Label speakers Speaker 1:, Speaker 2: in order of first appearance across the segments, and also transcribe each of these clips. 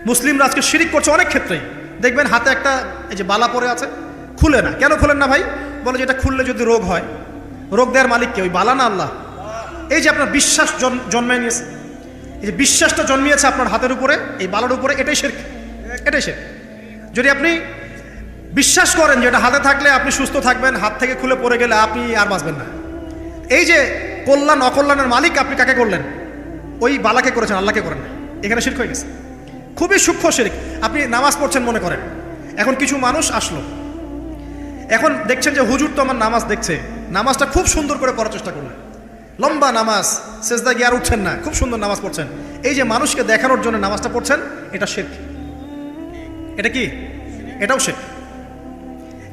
Speaker 1: মুসলিমরা আজকে শিরিক করছে অনেক ক্ষেত্রেই। দেখবেন হাতে একটা এই যে বালা পরে আছে, খুলে না। কেন খুলেন না ভাই? বলে যে এটা খুললে যদি রোগ হয়। রোগ দেওয়ার মালিক কে? ওই বালা না আল্লাহ? এই যে আপনার বিশ্বাস জন্মায় নিয়েছে, এই যে বিশ্বাসটা জন্মিয়েছে আপনার হাতের উপরে, এই বালার উপরে, এটাই শিরক, এটাই শিরক। যদি আপনি বিশ্বাস করেন যে এটা হাতে থাকলে আপনি সুস্থ থাকবেন, হাত থেকে খুলে পড়ে গেলে আপনি আর বাঁচবেন না, এই যে কল্যাণ অকল্যাণের মালিক আপনি কাকে করলেন? ওই বালাকে করেছেন, আল্লাহকে করেন না। এখানে শিরক হয়ে গেছে, খুবই সূক্ষ্ম শিরক। আপনি নামাজ পড়ছেন মনে করেন, এখন কিছু মানুষ আসলো, এখন দেখছেন যে হুজুর তো আমার নামাজ দেখছে, নামাজটা খুব সুন্দর করে পড়ার চেষ্টা করলেন, লম্বা নামাজ, সেজদা গিয়ে আর উঠছেন না, খুব সুন্দর নামাজ পড়ছেন। এই যে মানুষকে দেখানোর জন্য নামাজটা পড়ছেন, এটা শিরক। এটা কি? এটাও শিরক।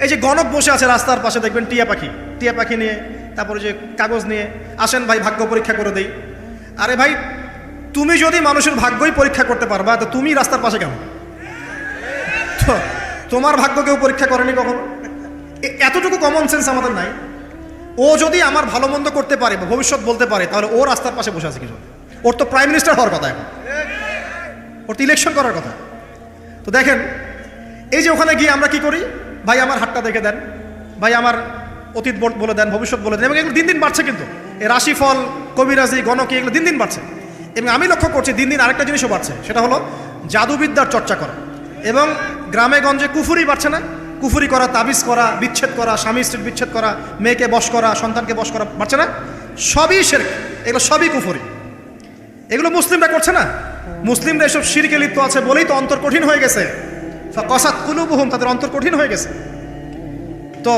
Speaker 1: এই যে গণক বসে আছে রাস্তার পাশে, দেখবেন টিয়া পাখি নিয়ে, তারপরে যে কাগজ নিয়ে, আসেন ভাই ভাগ্য পরীক্ষা করে দেই। আরে ভাই, তুমি যদি মানুষের ভাগ্যই পরীক্ষা করতে পারবা, তো তুমি রাস্তার পাশে কেন? তোমার ভাগ্য কেউ পরীক্ষা করেনি কখনো? এতটুকু কমন সেন্স আমাদের নাই? ও যদি আমার ভালো মন্দ করতে পারে বা ভবিষ্যৎ বলতে পারে, তাহলে ও রাস্তার পাশে বসে আছে কিছু? ওর তো প্রাইম মিনিস্টার হওয়ার কথা, এখন ওর তো ইলেকশন করার কথা। তো দেখেন, এই যে ওখানে গিয়ে আমরা কি করি? ভাই আমার হাতটা দেখে দেন, ভাই আমার অতীত বলে দেন, ভবিষ্যৎ বলে দেন। এবং এগুলো দিন দিন বাড়ছে, কিন্তু এই রাশিফল, কবিরাজি, গণকে, এগুলো দিন দিন বাড়ছে। এবং আমি লক্ষ্য করছি দিন দিন আরেকটা জিনিসও বাড়ছে, সেটা হলো জাদুবিদ্যার চর্চা করা। এবং গ্রামে গঞ্জে কুফুরি বাড়ছে না? কুফুরি করা, তাবিজ করা, বিচ্ছেদ করা, স্বামী স্ত্রীর বিচ্ছেদ করা, মেয়েকে বশ করা, সন্তানকে বশ করা বাড়ছে না? সবই শিরক, এগুলো সবই কুফুরি। এগুলো মুসলিমরা করছে না? মুসলিমরা এসব শিরকে লিপ্ত আছে বলেই তো অন্তর কঠিন হয়ে গেছে। ফাকাসাত কুলুবুহুম, তাদের অন্তর কঠিন হয়ে গেছে। তো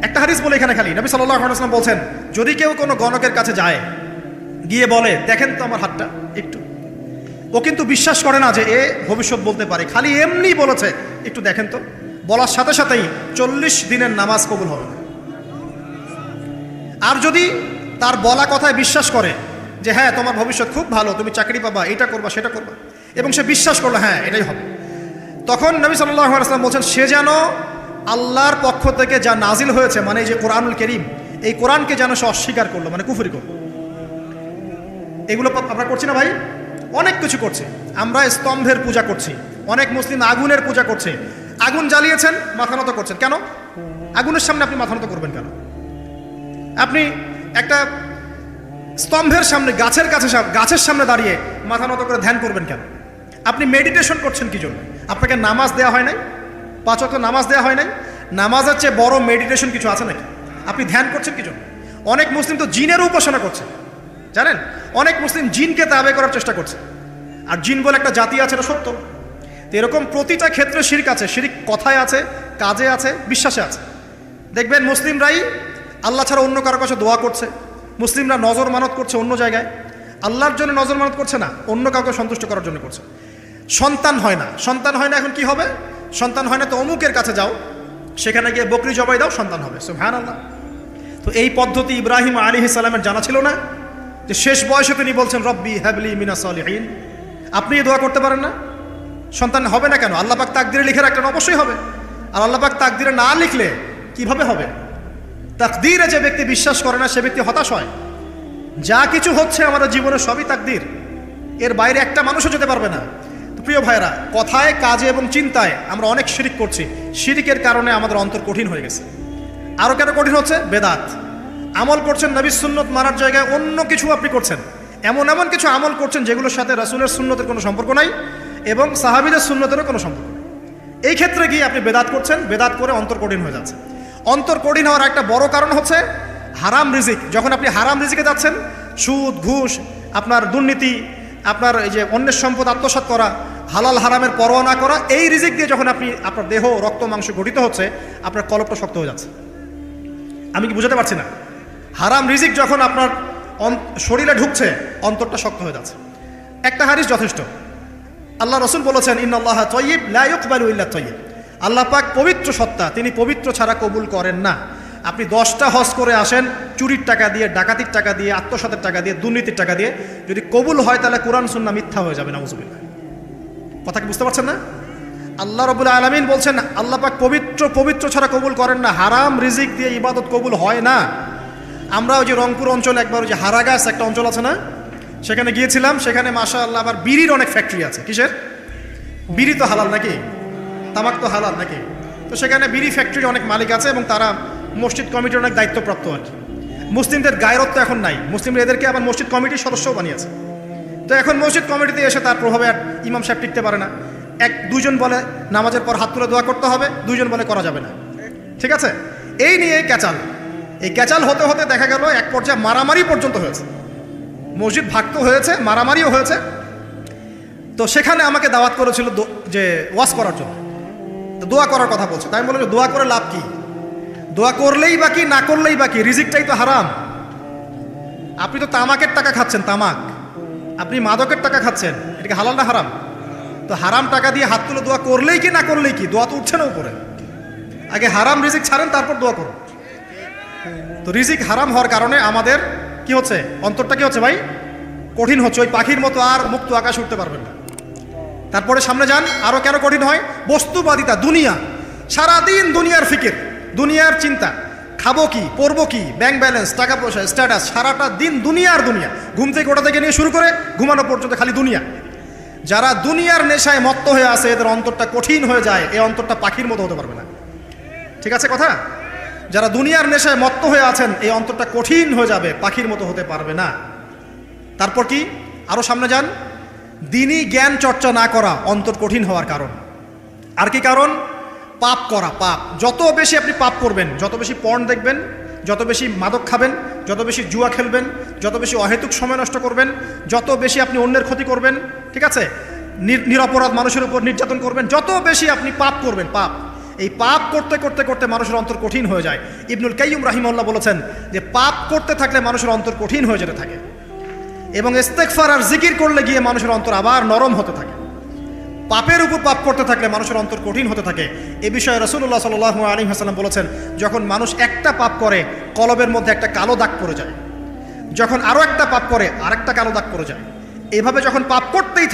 Speaker 1: একটা হাদিস বলে এখানে, খালি নবী সাল্লাল্লাহু আলাইহি ওয়াসাল্লাম বলছেন, যদি কেউ কোনো গণকের কাছে যায়, গিয়ে বলে দেখেন তো আমার হাতটা একটু, ও কিন্তু বিশ্বাস করে না যে এ ভবিষ্যৎ বলতে পারে, খালি এমনি বলেছে একটু দেখেন তো, বলার সাথে সাথেই 40 দিনের নামাজ কবুল হবে না। আর যদি তার বলা কথায় বিশ্বাস করে যে হ্যাঁ তোমার ভবিষ্যৎ খুব ভালো, তুমি চাকরি পাবা, এটা করবা সেটা করবা, এবং সে বিশ্বাস করলো হ্যাঁ এটাই হবে, তখন নবী সাল্লাল্লাহু আলাইহি ওয়াসাল্লাম বলছেন সে যেন আল্লাহর পক্ষ থেকে যা নাজিল হয়েছে, মানে এই যে কোরআনুল কারীম, এই কোরআনকে যেন সে অস্বীকার করলো, মানে কুফরি করলো। এগুলো আমরা করছি না ভাই? অনেক কিছু করছি আমরা। স্তম্ভের পূজা করছি, অনেক মুসলিম আগুনের পূজা করছে। আগুন জ্বালিয়েছেন, মাথা নত করছেন কেন? আগুনের সামনে আপনি মাথা নত করবেন কেন? আপনি একটা স্তম্ভের সামনে, গাছের সামনে দাঁড়িয়ে মাথা নত করে ধ্যান করবেন কেন? আপনি মেডিটেশন করছেন কি জন্য? আপনাকে নামাজ দেওয়া হয় নাই? 5 ওয়াক্ত নামাজ দেওয়া হয় নাই? নামাজের চেয়ে বড় মেডিটেশন কিছু আছে নাকি? আপনি ধ্যান করছেন কি জন্য? অনেক মুসলিম তো জিনের উপাসনা করছে, জানেন? অনেক মুসলিম জিনকে তাবে করার চেষ্টা করছে। আর জিন বলে একটা জাতি আছে, এটা সত্য। তো এরকম প্রতিটা ক্ষেত্রে শিরক আছে। শিরক কথায় আছে, কাজে আছে, বিশ্বাসে আছে। দেখবেন মুসলিমরাই আল্লাহ ছাড়া অন্য কারো কাছে দোয়া করছে, মুসলিমরা নজর মানত করছে অন্য জায়গায়, আল্লাহর জন্য নজর মানত করছে না, অন্য কাউকে সন্তুষ্ট করার জন্য করছে। সন্তান হয় না, এখন কি হবে? সন্তান হয় না তো অমুকের কাছে যাও, সেখানে গিয়ে বকরি জবাই দাও, সন্তান হবে। সুবহানাল্লাহ। তো এই পদ্ধতি ইব্রাহিম আলাইহিস সালামের জানা ছিল না? যে শেষ বয়সে তিনি বলছেন রব্বি হাবলি মিনাস সালিহিন। আপনি এই দোয়া করতে পারেন না? সন্তান হবে না কেন? আল্লাহ পাক তাকদিরে লিখে রাখলেন, অবশ্যই হবে। আর আল্লাহ পাক তাকদিরে না লিখলে কিভাবে হবে? তাকদিরে যে ব্যক্তি বিশ্বাস করে না, সে ব্যক্তি হতাশ হয়। যা কিছু হচ্ছে আমাদের জীবনে সবই তাকদির, এর বাইরে একটা মানুষও যেতে পারবে না। তো প্রিয় ভাইরা, কথায়, কাজে এবং চিন্তায় আমরা অনেক শিরিক করছি। শিরিকের কারণে আমাদের অন্তর কঠিন হয়ে গেছে। আরও কেন কঠিন হচ্ছে? বেদাত। আমল করছেন নবীর সুন্নত মানার জায়গায় অন্য কিছু আপনি করছেন, এমন কিছু আমল করছেন যেগুলোর সাথে রাসূলের সুন্নতের কোনো সম্পর্ক নাই এবং সাহাবীদের সুন্নতেরও কোনো সম্পর্ক নেই। এই ক্ষেত্রে গিয়ে আপনি বেদাত করছেন, বেদাত করে অন্তর কঠিন হয়ে যাচ্ছে। অন্তর কঠিন হওয়ার একটা বড় কারণ হচ্ছে হারাম রিজিক। যখন আপনি হারাম রিজিকে যাচ্ছেন, সুদ, ঘুষ, আপনার দুর্নীতি, আপনার এই যে অন্যের সম্পদ আত্মসাৎ করা, হালাল হারামের পরোয়া না করা, এই রিজিক দিয়ে যখন আপনার দেহ, রক্ত, মাংস গঠিত হচ্ছে, আপনার কলপটা শক্ত হয়ে যাচ্ছে। আমি কি বুঝাতে পারছি না? হারাম রিজিক যখন আপনার শরীরে ঢুকছে, অন্তরটা শক্ত হয়ে যাচ্ছে। একটা হাদিস যথেষ্ট। আল্লাহ রাসূল বলেছেন ইন্নাল্লাহা তাইয়্যিব লা ইয়াকবালু ইল্লা তাইয়্যিব। আল্লাহ পাক পবিত্র সত্তা, তিনি পবিত্র ছাড়া কবুল করেন না। আপনি 10টা হজ করে আসেন, চুরির টাকা দিয়ে, ডাকাতির টাকা দিয়ে, আত্মসাতের টাকা দিয়ে, দুর্নীতির টাকা দিয়ে, যদি কবুল হয় তাহলে কোরআন সুন্নাহ মিথ্যা হয়ে যাবে। নাউযুবিল্লাহ। কথা কি বুঝতে পারছেন না? আল্লাহ রাব্বুল আলামিন বলছেন আল্লাহ পাক পবিত্র ছাড়া কবুল করেন না। হারাম রিজিক দিয়ে ইবাদত কবুল হয় না। আমরা ওই যে রংপুর অঞ্চলে একবার ওই যে হারাগাছ একটা অঞ্চল আছে না, সেখানে গিয়েছিলাম। সেখানে মাশাআল্লাহ আবার বিড়ির অনেক ফ্যাক্টরি আছে। কিসের? বিড়ি তো হালাল নাকি, তামাক তো হালাল নাকি? তো সেখানে বিড়ি ফ্যাক্টরি অনেক মালিক আছে এবং তারা মসজিদ কমিটির অনেক দায়িত্বপ্রাপ্ত আর কি। মুসলিমদের গায়রত্ব এখন নাই, মুসলিমরা এদেরকে আবার মসজিদ কমিটির সদস্যও বানিয়েছে। তো এখন মসজিদ কমিটিতে এসে তার প্রভাবে আর ইমাম সাহেব টিকতে পারে না। দুইজন বলে নামাজের পর হাত তুলে দোয়া করতে হবে, দুইজন বলে করা যাবে না। ঠিক আছে, এই নিয়ে ক্যাচাল, এই ক্যাচাল হতে হতে দেখা গেল এক পর্যায়ে মারামারি পর্যন্ত হয়েছে, মসজিদ ভাগ হয়েছে, মারামারিও হয়েছে। তো সেখানে আমাকে দাওয়াত করেছিল যে ওয়াজ করার জন্য, তো দোয়া করার কথা বলছে। তাই আমি বললাম দোয়া করে লাভ কি? দোয়া করলেই বাকি, না করলেই বাকি, রিজিকটাই তো হারাম। আপনি তো তামাকের টাকা খাচ্ছেন, তামাক, আপনি মাদকের টাকা খাচ্ছেন, এটা কি হালাল না হারাম? তো হারাম টাকা দিয়ে হাত তুলে দোয়া করলেই কি না করলেই কি? দোয়া তো উঠছে না উপরে। আগে হারাম রিজিক ছাড়েন, তারপর দোয়া করুন। তো রিজিক হারাম হওয়ার কারণে আমাদের কি হচ্ছে, অন্তরটা কি হচ্ছে ভাই, কঠিন হচ্ছে। ওই পাখির মতো আর মুক্ত আকাশ উঠতে পারবেন না। তারপরে সামনে যান, আরো কেন কঠিন হয়? বস্তুবাদিতা, দুনিয়া, সারাদিন দুনিয়ার ফিকির, দুনিয়ার চিন্তা, খাবো কি, পরবো কি, ব্যাংক ব্যালেন্স, টাকা পয়সা, স্ট্যাটাস, সারাটা দিন দুনিয়ার দুনিয়া। ঘুম থেকে ওটা থেকে নিয়ে শুরু করে ঘুমানো পর্যন্ত খালি দুনিয়া। যারা দুনিয়ার নেশায় মত্ত হয়ে আছে এদের অন্তরটা কঠিন হয়ে যায়, এই অন্তরটা পাখির মতো হতে পারবে না। ঠিক আছে কথা? যারা দুনিয়ার নেশায় মত্ত হয়ে আছেন এই অন্তরটা কঠিন হয়ে যাবে, পাখির মতো হতে পারবে না। তারপর কি, আরো সামনে যান, দিনই জ্ঞান চর্চা না করা অন্তর কঠিন হওয়ার কারণ। আর কি কারণ? পাপ করা, পাপ। যত বেশি আপনি পাপ করবেন, যত বেশি পর্ন দেখবেন, যত বেশি মাদক খাবেন, যত বেশি জুয়া খেলবেন, যত বেশি অহেতুক সময় নষ্ট করবেন, যত বেশি আপনি অন্যের ক্ষতি করবেন, ঠিক আছে, নিরপরাধ মানুষের উপর নির্যাতন করবেন, যত বেশি আপনি পাপ করবেন, পাপ, এই পাপ করতে করতে করতে মানুষের অন্তর কঠিন হয়ে যায়। ইবনুল কাইয়্যিম রাহিমাহুল্লাহ বলেছেন যে পাপ করতে থাকলে মানুষের অন্তর কঠিন হয়ে যেতে থাকে, এবং ইস্তেগফার আর জিকির করলে গিয়ে মানুষের অন্তর আবার নরম হতে থাকে। পাপের উপর পাপ করতে থাকলে মানুষের অন্তর কঠিন হতে থাকে। এ বিষয়ে রাসূলুল্লাহ সাল্লাল্লাহু আলাইহি ওয়াসাল্লাম বলেছেন, যখন মানুষ একটা পাপ করে কলবের মধ্যে একটা কালো দাগ পড়ে যায়, যখন আরও একটা পাপ করে আরেকটা কালো দাগ পড়ে যায়, এভাবে যখন পাপ করতেই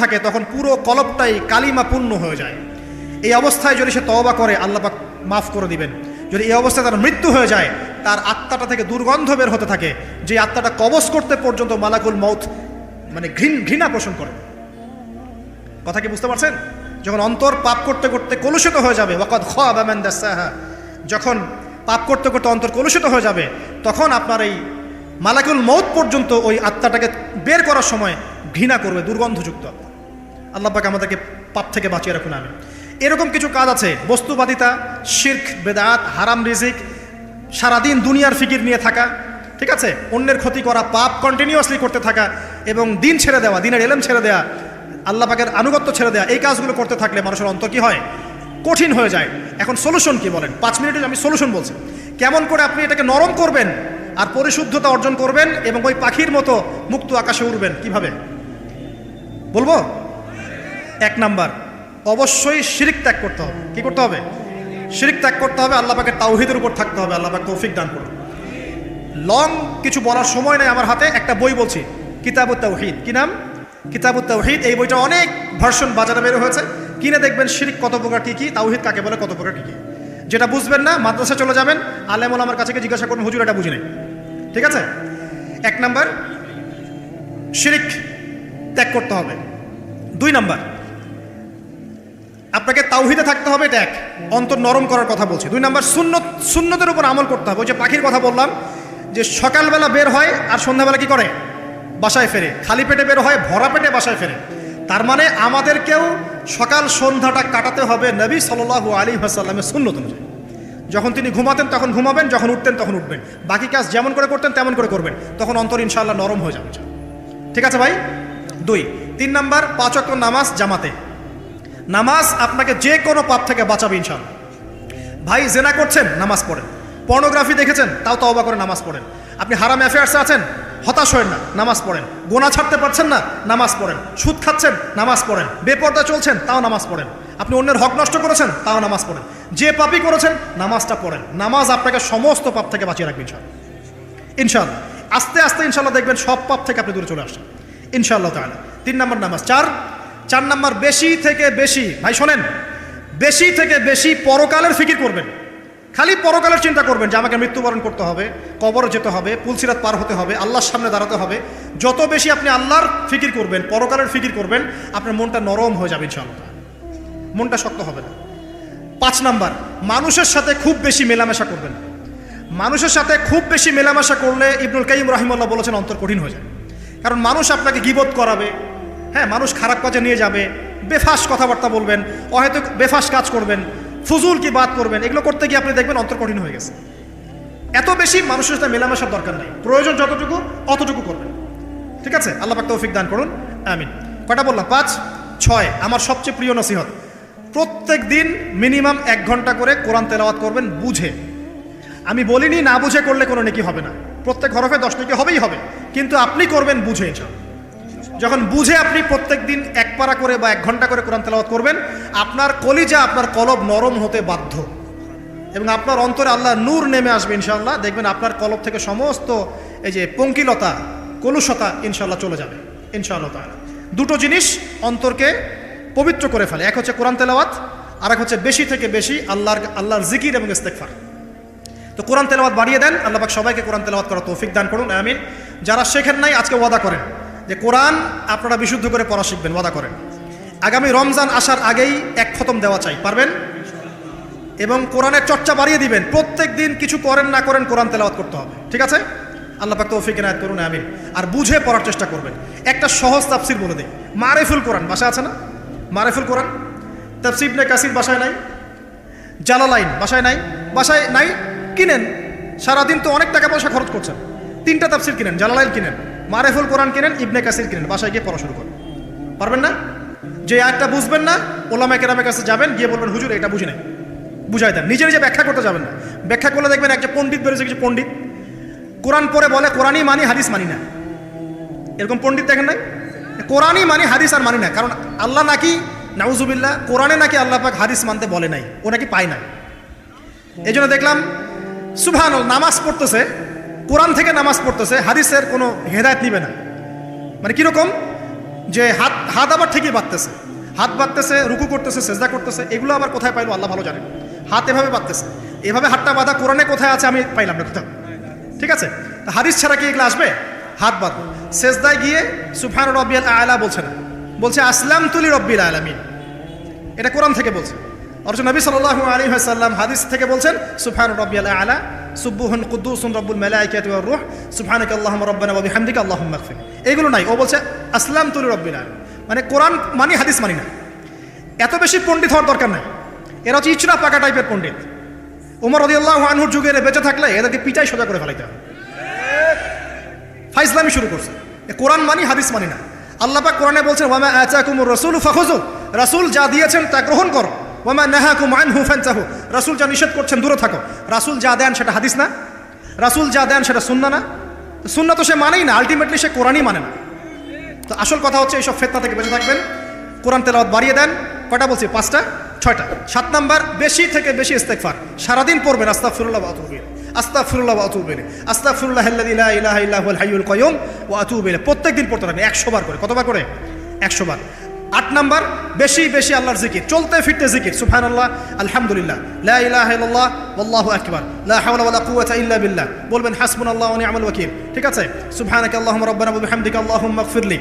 Speaker 1: থাকে তখন পুরো কলবটাই কালিমা পূর্ণ হয়ে যায়। এই অবস্থায় যদি সে তওবা করে আল্লাহ পাক মাফ করে দিবেন। যদি এই অবস্থায় তার মৃত্যু হয়ে যায়, তার আত্মাটা থেকে দুর্গন্ধ বের হতে থাকে, যে আত্মাটা কবজ করতে পর্যন্ত মালাকুল মউত মানে ঘৃণা পোষণ করে। কথা কি বুঝতে পারছেন? যখন অন্তর পাপ করতে করতে কলুষিত হয়ে যাবে, ওয়াকাদ খাবা মান দাসাহা, যখন পাপ করতে করতে অন্তর কলুষিত হয়ে যাবে, তখন আপনার এই মালাকুল মউত পর্যন্ত ওই আত্মাটাকে বের করার সময় ঘৃণা করবে, দুর্গন্ধযুক্ত আত্মা। আল্লাহ পাক আমাদেরকে পাপ থেকে বাঁচিয়ে রাখুন, আমি। এরকম কিছু কাজ আছে, বস্তুবাদিতা, শিরক, বেদাত, হারাম রিজিক, সারাদিন দুনিয়ার ফিকির নিয়ে থাকা, ঠিক আছে, অন্যের ক্ষতি করা, পাপ কন্টিনিউয়াসলি করতে থাকা, এবং দিন ছেড়ে দেওয়া, দিনের এলেম ছেড়ে দেওয়া, আল্লাহ পাকের আনুগত্য ছেড়ে দেওয়া, এই কাজগুলো করতে থাকলে মানুষের অন্তর কি হয়, কঠিন হয়ে যায়। এখন সলিউশন কি বলেন? 5 মিনিটে আমি সলিউশন বলছি, কেমন করে আপনি এটাকে নরম করবেন আর পরিশুদ্ধতা অর্জন করবেন এবং ওই পাখির মতো মুক্ত আকাশে উড়বেন। কিভাবে বলবো? 1 নাম্বার, অবশ্যই শিরক ত্যাগ করতে হবে। কি করতে হবে? শিরক ত্যাগ করতে হবে, আল্লাহ পাকের তাওহীদের উপর থাকতে হবে। আল্লাহ পাক তৌফিক দান করুন। লং কিছু বলার সময় নেই আমার হাতে, একটা বই বলছি, কিতাবুত তাওহীদ। কি নাম? কিতাবুত তাওহীদ। এই বইটা অনেক ভার্সন বাজারে বের হয়েছে, কিনে দেখবেন শিরক কত প্রকার কি কি, তাওহীদ কাকে বলে কত প্রকার কি কি। যেটা বুঝবেন না মাদ্রাসা চলে যাবেন, আলেম ওলামার কাছে জিজ্ঞাসা করবেন, হুজুর এটা বুঝি নাই। ঠিক আছে? 1 নাম্বার, শিরক ত্যাগ করতে হবে। 2 নাম্বার, আপনাকে তাওহীদে থাকতে হবে, এটা এক, অন্তর নরম করার কথা বলছি। 2 নাম্বার, সুন্নতের উপর আমল করতে হবে। ওই যে পাখির কথা বললাম, যে সকালবেলা বের হয় আর সন্ধ্যাবেলা কি করে? বাসায় ফেরে। খালি পেটে বের হয়, ভরা পেটে বাসায় ফেরে। তার মানে আমাদেরকেও সকাল সন্ধ্যাটা কাটাতে হবে নবী সাল্লাল্লাহু আলাইহি ওয়াসাল্লামের সুন্নত অনুযায়ী। যখন তিনি ঘুমাতেন তখন ঘুমাবেন, যখন উঠতেন তখন উঠবেন, বাকি কাজ যেমন করে করতেন তেমন করে করবেন, তখন অন্তর ইনশাআল্লাহ নরম হয়ে যাবে। ঠিক আছে ভাই? 2। 3 নাম্বার, 5 ওয়াক্ত নামাজ জামাতে। নামাজ আপনাকে যে কোনো পাপ থেকে বাঁচাবে ইনশাআল্লাহ। ভাই জেনা করছেন, নামাজ পড়েন। পর্নোগ্রাফি দেখেছেন, তাও তওবা করে নামাজ পড়েন। আপনি হারাম অ্যাফেয়ার্সে আছেন, হতাশ হয়েন না, নামাজ পড়েন। গোনা ছাড়তে পারছেন না, নামাজ পড়েন। সুদ খাচ্ছেন, নামাজ পড়েন। বেপর্দা চলছেন, তাও নামাজ পড়েন। আপনি অন্যের হক নষ্ট করেছেন, তাও নামাজ পড়েন। যে পাপই করেছেন, নামাজটা পড়েন। নামাজ আপনাকে সমস্ত পাপ থেকে বাঁচিয়ে রাখবে ইনশাআল্লাহ। ইনশাআল্লাহ আস্তে আস্তে ইনশাআল্লাহ দেখবেন সব পাপ থেকে আপনি দূরে চলে আসছেন ইনশাআল্লাহ তাআলা। 3 নাম্বার নামাজ। 4 নাম্বার, বেশি থেকে বেশি, ভাই শোনেন, বেশি থেকে বেশি পরকালের ফিকির করবেন। খালি পরকালের চিন্তা করবেন যে আমাকে মৃত্যুবরণ করতে হবে, কবরে যেতে হবে, পুলসিরাত পার হতে হবে, আল্লাহর সামনে দাঁড়াতে হবে। যত বেশি আপনি আল্লাহর ফিকির করবেন, পরকালের ফিকির করবেন, আপনার মনটা নরম হয়ে যাবে ইনশাআল্লাহ, মনটা শক্ত হবে না। 5 নাম্বার, মানুষের সাথে খুব বেশি মেলামেশা করবেন। মানুষের সাথে খুব বেশি মেলামেশা করলে ইবনুল কাইয়িম রাহিমাহুল্লাহ বলেছেন অন্তর কঠিন হয়ে যায়। কারণ মানুষ আপনাকে গীবত করাবে, হ্যাঁ, মানুষ খারাপ কাজে নিয়ে যাবে, বেফাস কথাবার্তা বলবেন, হয়তো বেফাস কাজ করবেন, ফুজুল কি বাদ করবেন, এগুলো করতে গিয়ে আপনি দেখবেন অন্তর কঠিন হয়ে গেছে। এত বেশি মানুষের সাথে মেলামেশার দরকার নেই, প্রয়োজন যতটুকু অতটুকু করবেন। ঠিক আছে, আল্লাহ পাক তৌফিক দান করুন, আমিন। কয়টা বললাম? 5, 6। আমার সবচেয়ে প্রিয় নসিহত, প্রত্যেক দিন মিনিমাম 1 ঘন্টা করে কোরআন তেলাওয়াত করবেন বুঝে। আমি বলিনি না বুঝে করলে কোনো নেকি হবে না, প্রত্যেক হরফে 10 নেকি হবেই হবে, কিন্তু আপনি করবেন বুঝে। যখন বুঝে আপনি প্রত্যেক দিন 1 পারা করে বা 1 ঘন্টা করে কোরআন তেলাওয়াত করবেন, আপনার কলিজা, আপনার কলব নরম হতে বাধ্য, এবং আপনার অন্তরে আল্লাহ নূর নেমে আসবে ইনশাআল্লাহ। দেখবেন আপনার কলব থেকে সমস্ত এই যে পঙ্কিলতা, কলুষতা ইনশাআল্লাহ চলে যাবে ইনশাআল্লাহ তাআলা। দুটো জিনিস অন্তরকে পবিত্র করে ফেলে, এক হচ্ছে কোরআন তেলাওয়াত, আর এক হচ্ছে বেশি থেকে বেশি আল্লাহর জিকির এবং ইস্তেগফার। তো কোরআন তেলাওয়াত বাড়িয়ে দেন, আল্লাহ পাক সবাইকে কোরআন তেলাওয়াত করার তৌফিক দান করুন, আমিন। যারা শেখেন নাই আজকে ওয়াদা করেন যে কোরআন আপনারা বিশুদ্ধ করে পড়া শিখবেন, ওয়াদা করেন। আগামী রমজান আসার আগেই 1 খতম দেওয়া চাই, পারবেন? এবং কোরআনের চর্চা বাড়িয়ে দিবেন, প্রত্যেক দিন কিছু করেন না করেন কোরআন তেলাওয়াত করতে হবে, ঠিক আছে? আল্লাহ পাক তৌফিক এনায়েত করুন, আমিন। আর বুঝে পড়ার চেষ্টা করবেন। একটা সহজ তাফসির বলে দিই, মারিফুল কোরআন বাসায় আছে না? মারিফুল কোরআন, তাফসির ইবনে কাসির বাসায় নাই, জালালাইন বাসায় নাই, বাসায় নাই, কিনেন। সারাদিন তো অনেক টাকা পয়সা খরচ করছেন, 3টা তাফসির কিনেন, জালালাইন কিনেন, মারিফুল কোরআন কিনেন, ইবনে কাসির কিনেন, বাসায় গিয়ে পড়া শুরু করেন। পারবেন না? যে একটা বুঝবেন না, ওলামায়ে কেরামের কাছে যাবেন, গিয়ে বলবেন হুজুর এটা বুঝি নাই, বুঝাই দেন। নিজে নিজে ব্যাখ্যা করতে যাবেন না, ব্যাখ্যা করলে দেখবেন একটা পণ্ডিত বেরোছে, কিছু পণ্ডিত কোরআন পড়ে বলে কোরআনই মানি হাদিস মানি না, এরকম পণ্ডিত দেখেন নাই? কোরআনই মানি হাদিস আর মানি না, কারণ আল্লাহ নাকি নাউজুবিল্লাহ কোরআনে নাকি আল্লাহ পাক হাদিস মানতে বলে নাই, ও নাকি পায় না। এই জন্য দেখলাম সুবহানাল্লাহ, নামাজ পড়তেছে, কোরআন থেকে নামাজ পড়তেছে, হাদিসের কোনো হেদায়েত নিবে না। মানে কীরকম যে হাত আবার ঠিকই বাঁধতেছে, হাত বাঁধতেছে, রুকু করতেছে, সেজদা করতেছে, এগুলো আবার কোথায় পাইলো আল্লাহ ভালো জানেন। হাত এভাবে বাঁধতেছে, এভাবে হাতটা বাঁধা কোরআনে কোথায় আছে আমি পাইলাম না কোথাও, ঠিক আছে? হাদিস ছাড়া কি এগুলো আসবে? হাত বাঁধ। সেজদায় গিয়ে সুবহান রাব্বিয়াল আ'লা বলছে না, বলছে আসলামতু লিরাব্বিল আলামিন, এটা কোরআন থেকে বলছে। অথচ নবী সাল্লাল্লাহু আলাইহি ওয়াসাল্লাম হাদিস থেকে বলছেন সুবহান রাব্বিয়াল আ'লা, সুবহুন কুদ্দুসুন রব্বুল মালাইকাতি ওয়ার রূহ, সুবহানাকা আল্লাহুম্মা রাব্বানা ওয়া বিহামদিকা আল্লাহুম্মা ইগফির। এগুলো নাই, ও বলছে আসলামতু লিরাব্বিল আলামিন, মানে কোরআন মানি হাদিস মানি না। এত বেশি পণ্ডিত হওয়ার দরকার নাই, এরা হচ্ছে ইচড়া পাকা টাইপের পণ্ডিত। ওমর রাদিয়াল্লাহু আনহুর যুগে বেঁচে থাকলে এদেরকে পিটাই সোজা করে ফেলাইতে হবে। ফাইজলামি শুরু করছে, কোরআন মানি হাদিস মানি না। আল্লাহ পাক কোরআনে বলছেন ওয়ামা আতাকুমুর রাসূলু ফাখুযু, রাসূল যা দিয়েছেন তা গ্রহণ করো, ওয়ামা নাহাকুম আনহু ফান্তাহু, রাসূল যা নিষেধ করছেন দূরে থাকো। রাসূল যা দেন সেটা হাদিস না, রাসূল যা দেন সেটা সুন্নাহ না, সুন্নাহ তো সে মানেই না, আলটিমেটলি সে কোরআনই মানে না। তো আসল কথা হচ্ছে এইসব ফিতনা থেকে বেঁচে থাকবেন, কোরআন তেলাওয়াত বাড়িয়ে দেন। কয়টা বলছি? 5টা 6টা। 7 নাম্বার, বেশি থেকে বেশি ইস্তেগফার সারাদিন পড়বেন, আস্তাগফিরুল্লাহ ওয়া আতুবু ইলাইহি, আস্তাগফিরুল্লাহ ওয়া আতুবু ইলাইহি, আস্তাগফিরুল্লাহাল্লাযী লা ইলাহা ইল্লা হুয়াল হাইয়ুল কাইয়্যুম ওয়া আতুবু ইলাইহি। প্রত্যেকদিন পড়তে থাকবেন 100 বার করে। কতবার করে? 100 বার। 8 নাম্বার, বেশি বেশি আল্লাহর জিকির, চলতে ফিরতে জিকির, সুবহানাল্লাহ, আলহামদুলিল্লাহ, লা ইলাহা ইল্লাল্লাহ, ওয়াল্লাহু আকবার, লা হাওলা ওয়ালা কুওয়াতা ইল্লা বিল্লাহ, বলবেন হাসবুনাল্লাহু ওয়া নি'মাল ওয়াকিল, ঠিক আছে? সুবহানাকা আল্লাহুম্মা রাব্বানা ওয়া বিহামদিকা আল্লাহুম্মা ইগফিরলি,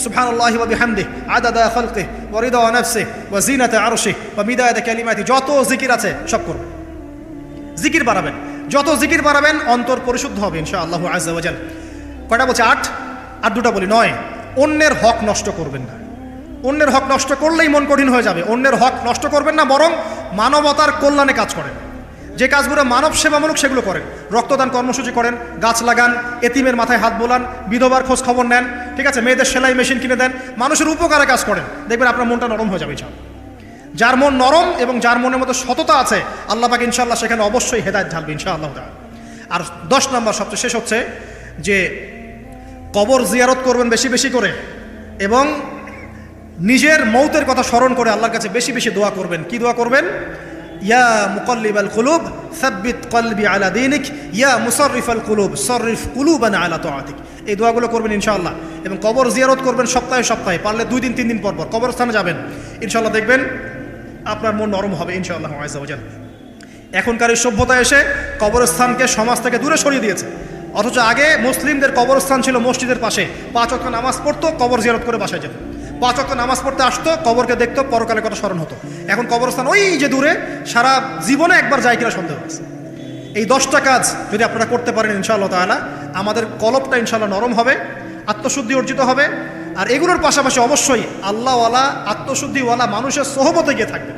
Speaker 1: সুবহানাল্লাহি ওয়া বিহামদিহি আদাদা খালকিহি ওয়া রিদা নাফসিহি ওয়া জিনাতা আরশিহি ওয়া মিদাদা কালিমাতিহি। যত জিকির আছে সব করবেন, জিকির বাড়াবেন, যত জিকির বাড়াবেন অন্তর পরিশুদ্ধ হবে ইনশাআল্লাহু আযজা ওয়া জাল। কয়টা বলছে? 8। আর 2টা বলি। 9, অন্যের হক নষ্ট করবেন না। অন্যের হক নষ্ট করলেই মন কঠিন হয়ে যাবে। অন্যের হক নষ্ট করবেন না, বরং মানবতার কল্যাণে কাজ করেন। যে কাজগুলো মানব সেবামূলক সেগুলো করেন, রক্তদান কর্মসূচি করেন, গাছ লাগান, এতিমের মাথায় হাত বোলান, বিধবার খোঁজ খবর নেন, ঠিক আছে? মেয়েদের সেলাই মেশিন কিনে দেন, মানুষের উপকারে কাজ করেন, দেখবেন আপনার মনটা নরম হয়ে যাবে ইনশাআল্লাহ। যার মন নরম এবং যার মনের মধ্যে সততা আছে, আল্লাহ পাক ইনশাআল্লাহ সেখানে অবশ্যই হেদায়েত ঢালবে ইনশাআল্লাহ। আর 10 নম্বর সবচেয়ে শেষ হচ্ছে যে কবর জিয়ারত করবেন বেশি বেশি করে, এবং নিজের মৌতের কথা স্মরণ করে আল্লাহর কাছে বেশি বেশি দোয়া করবেন। কি দোয়া করবেন? ইয়া মুকাল্লিবাল কুলুব সাব্বিত কলবি আলা দীনিক, ইয়া মুসাররিফাল কুলুব সররিফ কুলুবানা আলা তাআতিক। এই দোয়াগুলো করবেন ইনশাআল্লাহ। এবং কবর জিয়ারত করবেন সপ্তাহে সপ্তাহে, পারলে 2 দিন 3 দিন পর পর কবরস্থানে যাবেন, ইনশাআল্লাহ দেখবেন আপনার মন নরম হবে ইনশাআল্লাহ আযজা ওয়া জাল। এখনকার এই সভ্যতা এসে কবরস্থানকে সমাজ থেকে দূরে সরিয়ে দিয়েছে। অথচ আগে মুসলিমদের কবরস্থান ছিল মসজিদের পাশে, 5 ওয়াক্ত নামাজ পড়তো, কবর জিয়ারত করে বাসায় যেত, 5 ওয়াক্ত নামাজ পড়তে আসতো, কবরকে দেখতো, পরকালের কথা স্মরণ হতো। এখন কবরস্থান ওই যে দূরে, সারা জীবনে একবার যায় কিনা সন্দেহ আছে। এই 10টা কাজ যদি আপনারা করতে পারেন ইনশাআল্লাহ তাআলা, আমাদের কলবটা ইনশাআল্লাহ নরম হবে, আত্মশুদ্ধি অর্জিত হবে। আর এগুলোর পাশাপাশি অবশ্যই আল্লাহওয়ালা আত্মশুদ্ধিওয়ালা মানুষের সোহবতে গিয়ে থাকবে।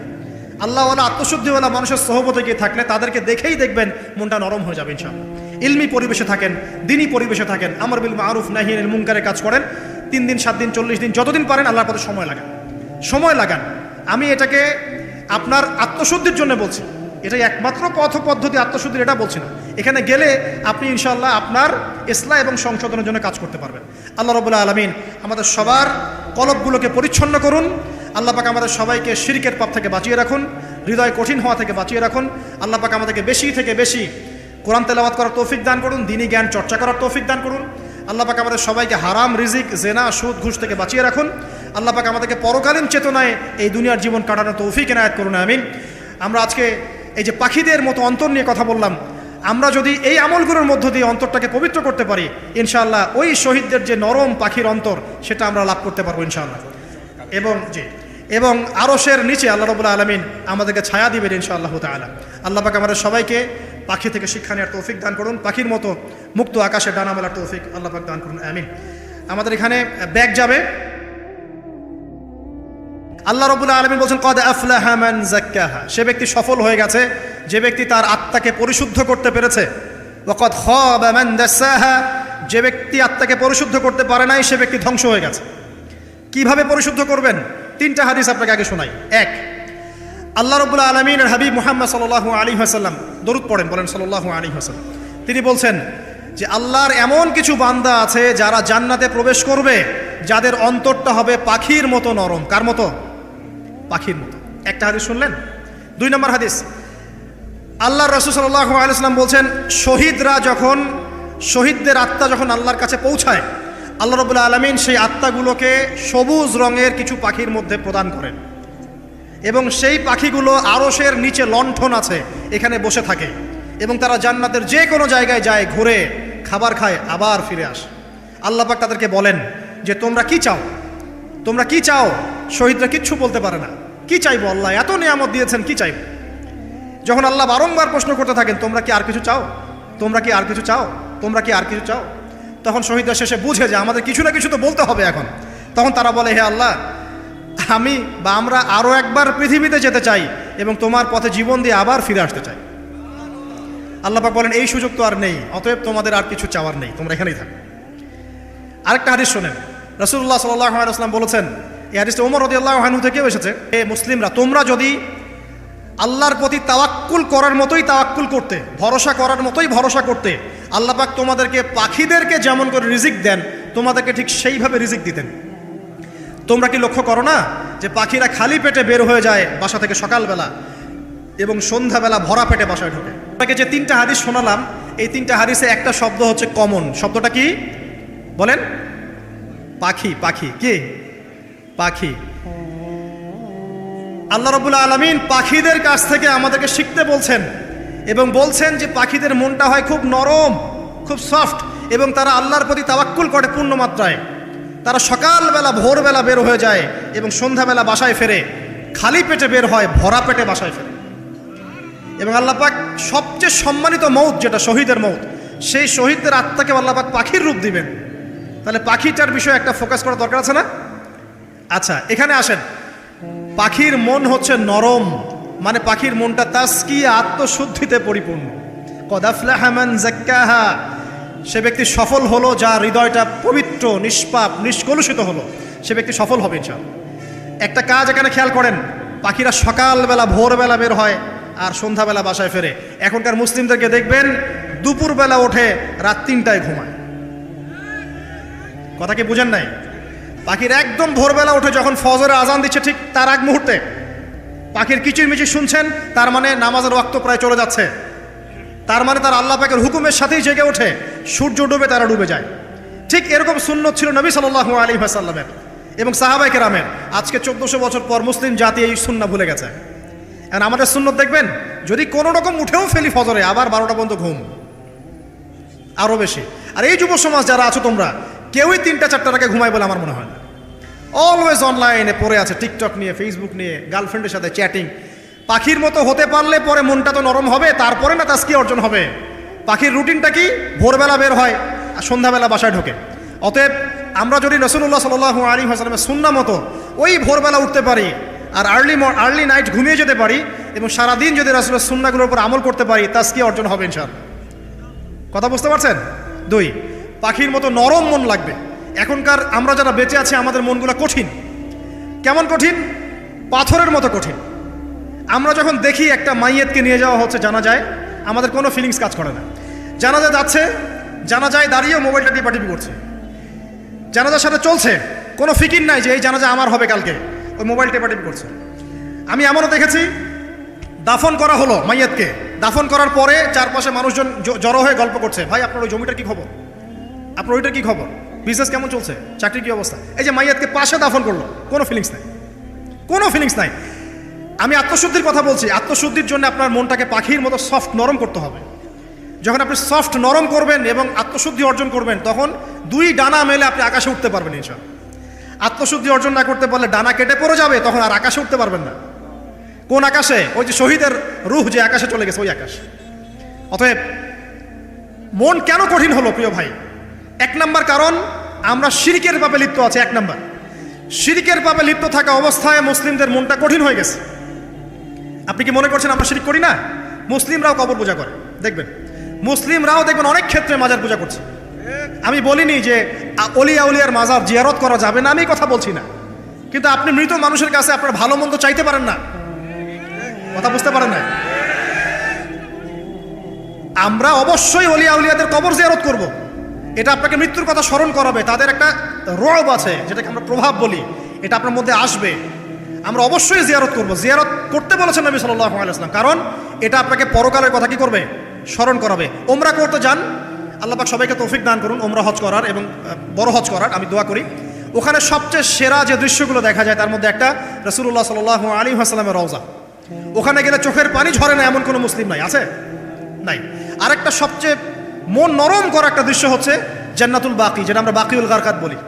Speaker 1: আল্লাহওয়ালা আত্মশুদ্ধিওয়ালা মানুষের সোহবতে গিয়ে থাকলে তাদেরকে দেখেই দেখবেন মনটা নরম হয়ে যাবে ইনশাআল্লাহ। ইলমি পরিবেশে থাকেন, দিনী পরিবেশে থাকেন, আমর বিল মারুফ নাহি আনিল মুনকারের কাজ করেন, 3 দিন 7 দিন 40 দিন যতদিন পারেন আল্লাহর পথে সময় লাগান। আমি এটাকে আপনার আত্মশুদ্ধির জন্য বলছি, এটাই একমাত্র পথ পদ্ধতি আত্মশুদ্ধির, এটা বলছি না। এখানে গেলে আপনি ইনশাআল্লাহ আপনার ইসলাহ এবং সংশোধনের জন্য কাজ করতে পারবেন। আল্লাহ রাব্বুল আলামিন আমাদের সবার কলবগুলোকে পরিচ্ছন্ন করুন। আল্লাহ পাক আমাদের সবাইকে শিরকের পাপ থেকে বাঁচিয়ে রাখুন, হৃদয় কঠিন হওয়া থেকে বাঁচিয়ে রাখুন। আল্লাহ পাক আমাদেরকে বেশি থেকে বেশি কোরআন তেলাওয়াত করার তৌফিক দান করুন, দ্বীনি জ্ঞান চর্চা করার তৌফিক দান করুন। আল্লাহ পাক আমাদের সবাইকে হারাম রিজিক, জেনা, সুদ, ঘুষ থেকে বাঁচিয়ে রাখুন। আল্লাহ পাক আমাদেরকে পরকালীন চেতনায় এই দুনিয়ার জীবন কাটানোর তৌফিক এনায়েত করুন, আমিন। আমরা আজকে এই যে পাখিদের মতো অন্তর নিয়ে কথা বললাম, আমরা যদি এই আমলগুলোর মধ্য দিয়ে অন্তরটাকে পবিত্র করতে পারি ইনশাআল্লাহ, ওই শহীদদের যে নরম পাখির অন্তর সেটা আমরা লাভ করতে পারবো ইনশাআল্লাহ। এবং আরশের নিচে আল্লাহ রাব্বুল আলামিন আমাদেরকে ছায়া দিবেন ইনশাআল্লাহ তাআলা। আল্লাহ পাক আমাদের সবাইকে পাখি থেকে শিক্ষা নেওয়ার তৌফিক দান করুন, পাখির মতো মুক্ত আকাশে ডানা মেলার তৌফিক আল্লাহ পাক দান করুন, আমিন। আমাদের এখানে ব্যাগ যাবে। আল্লাহ রাব্বুল আলামিন বলেন কদ আফলাহা মান যাক্কাহা, সে ব্যক্তি সফল হয়ে গেছে যে ব্যক্তি তার আত্মাকে পরিশুদ্ধ করতে পেরেছে। ওয়া কদ খাবা মান দাসাহা, যে ব্যক্তি আত্মাকে পরিশুদ্ধ করতে পারে নাই সে ব্যক্তি ধ্বংস হয়ে গেছে। কিভাবে পরিশুদ্ধ করবেন? 3টা হাদিস আপনাকে আগে শোনাই। 1, আল্লাহ রাব্বুল আলামিনের হাবিব মুহাম্মদ সাল্লাল্লাহু আলাইহি ওয়াসাল্লাম, দরুদ পড়েন, বলেন সাল্লাল্লাহু আলাইহি ওয়াসাল্লাম। তিনি বলছেন যে আল্লাহর এমন কিছু বান্দা আছে যারা জান্নাতে প্রবেশ করবে, যাদের অন্তরটা হবে পাখির মতো নরম। কার মতো? পাখির মতো। একটা হাদিস শুনলেন। 2 নম্বর হাদিস, আল্লাহর রাসূল সাল্লাল্লাহু আলাইহি ওয়াসাল্লাম বলছেন শহীদদের আত্মা যখন আল্লাহর কাছে পৌঁছায়, আল্লাহ রাব্বুল আলামিন সেই আত্মাগুলোকে সবুজ রঙের কিছু পাখির মধ্যে প্রদান করেন এবং সেই পাখিগুলো আরশের নিচে লণ্ঠন আছে এখানে বসে থাকে এবং তারা জান্নাতের যে কোনো জায়গায় যায়, ঘুরে খাবার খায়, আবার ফিরে আসে। আল্লাহ পাক তাদেরকে বলেন যে তোমরা কি চাও, তোমরা কি চাও? শহীদরা কিচ্ছু বলতে পারে না, কি চাইবো? আল্লাহ এত নিয়ামত দিয়েছেন, কি চাইবো? যখন আল্লাহ বারংবার প্রশ্ন করতে থাকেন তোমরা কি আর কিছু চাও, তোমরা কি আর কিছু চাও, তোমরা কি আর কিছু চাও, তখন শহীদরা শেষে বুঝে যে আমাদের কিছু না কিছু তো বলতে হবে এখন। তখন তারা বলে হে আল্লাহ, আমরা আরও একবার পৃথিবীতে যেতে চাই এবং তোমার পথে জীবন দিয়ে আবার ফিরে আসতে চাই। আল্লাহ পাক বলেন এই সুযোগ তো আর নেই, অতএব তোমাদের আর কিছু চাওয়ার নেই, তোমরা এখানেই থাকো। আরেকটা হাদিস শোনেন, রাসূলুল্লাহ সাল্লাল্লাহু আলাইহি ওয়াসাল্লাম বলেছেন, এই হাদিসটা ওমর রাদিয়াল্লাহু আনহু থেকেও এসেছে, হে মুসলিমরা, তোমরা যদি আল্লাহর প্রতি তাওয়াক্কুল করার মতোই তাওয়াক্কুল করতে, ভরসা করার মতোই ভরসা করতে, আল্লাহ পাক তোমাদেরকে পাখিদেরকে যেমন করে রিজিক দেন তোমাদেরকে ঠিক সেইভাবে রিজিক দিতেন। তোমরা কি লক্ষ্য করো না যে পাখিরা খালি পেটে বের হয়ে যায় বাসা থেকে সকালবেলা এবং সন্ধ্যাবেলা ভরা পেটে বাসায় ঢোকে? আপনাকে যে 3টা হাদিস শোনালাম, এই 3টা হাদিসে একটা শব্দ হচ্ছে কমন। শব্দটা কি বলেন? পাখি। পাখি কি? পাখি। আল্লাহ রাব্বুল আলামিন পাখিদের কাছ থেকে আমাদেরকে শিখতে বলছেন এবং বলছেন যে পাখিদের মনটা হয় খুব নরম, খুব সফট এবং তারা আল্লাহর প্রতি তাওয়াক্কুল করে পূর্ণ মাত্রায়। তারা সকালবেলা ভোরবেলা বের হয়ে যায় এবং সন্ধ্যাবেলা বাসায় ফেরে, খালি পেটে বের হয়, ভরা পেটে বাসায় ফেরে। এবং আল্লাহ পাক সবচেয়ে সম্মানিত মৌত যেটা শহীদের মৌত, সেই শহীদদের আত্মাকে আল্লাহ পাক পাখির রূপ দিবেন। তাহলে পাখিটার বিষয়ে একটা ফোকাস করা দরকার আছে না? আচ্ছা, এখানে আসেন। পাখির মন হচ্ছে নরম, মানে পাখির মনটা তাজকিয়া, আত্মশুদ্ধিতে পরিপূর্ণ। কদ আফলাহা মান যাক্কাহা, সে ব্যক্তি সফল হলো যার হৃদয়টা পবিত্র, নিষ্পাপ, নিষ্কলুষিত হলো, সে ব্যক্তি সফল হবে ইনশাআল্লাহ। একটা কাজ এখানে খেয়াল করেন, পাখিরা সকালবেলা ভোরবেলা বের হয় আর সন্ধ্যাবেলা বাসায় ফেরে। এখনকার মুসলিমদেরকে দেখবেন দুপুরবেলা ওঠে, রাত 3টায় ঘুমায়। কথা কি বুঝেন নাই? পাখির একদম ভোরবেলা ওঠে, যখন ফজরের আজান দিচ্ছে ঠিক তার আগ মুহূর্তে পাখির কিচিরমিচির শুনছেন, তার মানে নামাজের ওয়াক্ত প্রায় চলে যাচ্ছে, তার মানে তার আল্লাহ পাকের হুকুমের সাথেই জেগে ওঠে, সূর্য ডুবে তারা ডুবে যায়। ঠিক এরকম সুন্নত ছিল নবী সাল্লাল্লাহু আলাইহি ওয়াসাল্লামের এবং সাহাবায়ে কেরামের। আজকে 1400 বছর পর মুসলিম জাতি এই সুন্নাহ ভুলে গেছে। আর আমাদের সুন্নত দেখবেন, যদি কোনো রকম উঠেও ফেলি ফজরে, আবার 12টা পর্যন্ত ঘুম, আরও বেশি। আর এই যুব সমাজ যারা আছো তোমরা, কেউই 3টা-4টার আগে ঘুমায় বলে আমার মনে হয় না। অলওয়েজ অনলাইনে পড়ে আছে, টিকটক নিয়ে, ফেসবুক নিয়ে, গার্লফ্রেন্ডের সাথে চ্যাটিং। পাখির মতো হতে পারলে পরে মনটা তো নরম হবে, তারপরে না তাস্কিয়া অর্জন হবে। পাখির রুটিনটা কি? ভোরবেলা বের হয় আর সন্ধ্যাবেলা বাসায় ঢোকে। অতএব আমরা যদি রাসূলুল্লাহ সাল্লাল্লাহু আলাইহি ওয়াসাল্লামের সুন্নাহ মতো ওই ভোরবেলা উঠতে পারি আর আর্লি নাইট ঘুমিয়ে যেতে পারি এবং সারাদিন যদি রাসূলের সুন্নাহগুলোর উপর আমল করতে পারি, তাস্কিয়া অর্জন হবে ইনশাআল্লাহ। কথা বুঝতে পারছেন? 2, পাখির মতো নরম মন লাগবে। এখনকার আমরা যারা বেঁচে আছি আমাদের মনগুলো কঠিন। কেমন কঠিন? পাথরের মতো কঠিন। আমরা যখন দেখি একটা মাইয়েতকে নিয়ে যাওয়া হচ্ছে জানাজায়, আমাদের কোনো ফিলিংস কাজ করে না। জানাজা যাচ্ছে, জানাজায় দাঁড়িয়ে মোবাইলটা টিপাটিপি করছে। জানাজার সাথে চলছে, কোনো ফিকির নাই যে এই জানাজা আমার হবে কালকে, ওই মোবাইল টিপাটিপি করছে। আমি এমনও দেখেছি, দাফন করা হলো মাইয়াতকে, দাফন করার পরে চারপাশে মানুষজন জড়ো হয়ে গল্প করছে, ভাই আপনার ওই জমিটার কী খবর, আপনার ওইটার কী খবর, বিজনেস কেমন চলছে, চাকরির কী অবস্থা। এই যে মাইয়াতকে পাশে দাফন করলো, কোনো ফিলিংস নাই, কোনো ফিলিংস নাই। আমি আত্মশুদ্ধির কথা বলছি। আত্মশুদ্ধির জন্য আপনার মনটাকে পাখির মতো সফট নরম করতে হবে। যখন আপনি সফট নরম করবেন এবং আত্মশুদ্ধি অর্জন করবেন, তখন 2 ডানা মেলে আপনি আকাশে উঠতে পারবেন ইনশাআল্লাহ। আত্মশুদ্ধি অর্জন না করতে পারলে ডানা কেটে পড়ে যাবে, তখন আর আকাশে উঠতে পারবেন না। কোন আকাশে? ওই যে শহীদের রূহ যে আকাশে চলে গেছে, ওই আকাশ। অতএব মন কেন কঠিন হলো প্রিয় ভাই? 1 নম্বর কারণ, আমরা শিরকের পাপে লিপ্ত আছি। 1 নম্বর, শিরকের পাপে লিপ্ত থাকা অবস্থায় মুসলিমদের মনটা কঠিন হয়ে গেছে। আপনি কি মনে করছেন আমরা শিরক করি না? মুসলিমরাও কবর পূজা করে, দেখবেন মুসলিমরাও দেখবেন অনেক ক্ষেত্রে মাজার পূজা করছে। আমি বলিনি যে অলিয়া উলিয়ার মাজার জিয়ারত করা যাবে না, আমি কথা বলছি না। কিন্তু আপনি মৃত মানুষের কাছে আপনার ভালো মন্দ চাইতে পারেন না। কথা বুঝতে পারেন না? আমরা অবশ্যই অলিয়া উলিয়াদের কবর জিয়ারত করব। এটা আপনাকে মৃত্যুর কথা স্মরণ করাবে, তাদের একটা রব আছে যেটাকে আমরা প্রভাব বলি, এটা আপনার মধ্যে আসবে। আমরা অবশ্যই জিয়ারত করব। জিয়ারত করতে বলেছেন নবী সাল্লাল্লাহু আলাইহি ওয়াসাল্লাম, কারণ এটা আপনাকে পরকালের কথা কি করবে? স্মরণ করাবে। ওমরা করতে যান, আল্লাহ পাক সবাইকে তৌফিক দান করুন ওমরা হজ করার এবং বড় হজ করার, আমি দোয়া করি। ওখানে সবচেয়ে সেরা যে দৃশ্যগুলো দেখা যায় তার মধ্যে একটা রাসূলুল্লাহ সাল্লাল্লাহু আলাইহি ওয়াসাল্লামের রওজা। ওখানে গেলে চোখের পানি ঝরে না এমন কোনো মুসলিম নাই, আছে? নাই। আরেকটা সবচেয়ে মন নরম করা একটা দৃশ্য হচ্ছে জান্নাতুল বাকি, যেটা আমরা বাকিউল গারকাত বলি,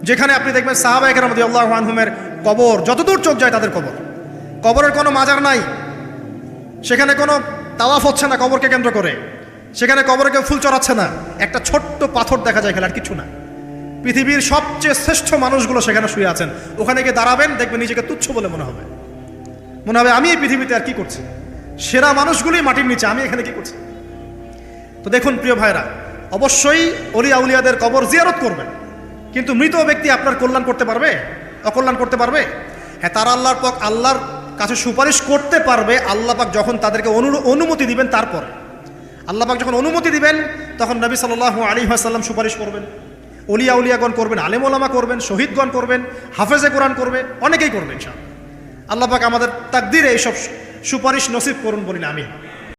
Speaker 1: যেখানে আপনি দেখবেন সাহাবায়ে কেরাম রাদিয়াল্লাহু আনহুমের কবর, যতদূর চোখ যায় তাদের কবর। কবরের কোনো মাজার নাই, সেখানে কোনো তাওয়াফ হচ্ছে না কবরকে কেন্দ্র করে, সেখানে কবরে কেউ ফুল চড়াচ্ছে না, একটা ছোট্ট পাথর দেখা যায়, খেলার কিছু না। পৃথিবীর সবচেয়ে শ্রেষ্ঠ মানুষগুলো সেখানে শুয়ে আছেন। ওখানে গিয়ে দাঁড়াবেন, দেখবেন নিজেকে তুচ্ছ বলে মনে হবে আমি এই পৃথিবীতে আর কি করছি। সেরা মানুষগুলোই মাটির নিচে, আমি এখানে কি করছি? তো দেখুন প্রিয় ভাইরা, অবশ্যই অলিয়া উলিয়াদের কবর জিয়ারত করবেন, কিন্তু মৃত ব্যক্তি আপনার কল্যাণ করতে পারবে? অকল্যাণ করতে পারবে? হ্যাঁ, তারা আল্লাহর কাছে সুপারিশ করতে পারবে আল্লাহ পাক যখন তাদেরকে অনুমতি দিবেন। তারপর আল্লাহ পাক যখন অনুমতি দিবেন, তখন নবী সাল্লাল্লাহু আলাইহি ওয়াসাল্লাম সুপারিশ করবেন, অলিয়া উলিয়াগণ করবেন, আলেম ওলামা করবেন, শহীদগণ করবেন, হাফেজে কোরআন করবে, অনেকেই করবেন ইনশাআল্লাহ। আল্লাহ পাক আমাদের তাকদীরে এইসব সুপারিশ নসিব করুন বলি না, আমিন।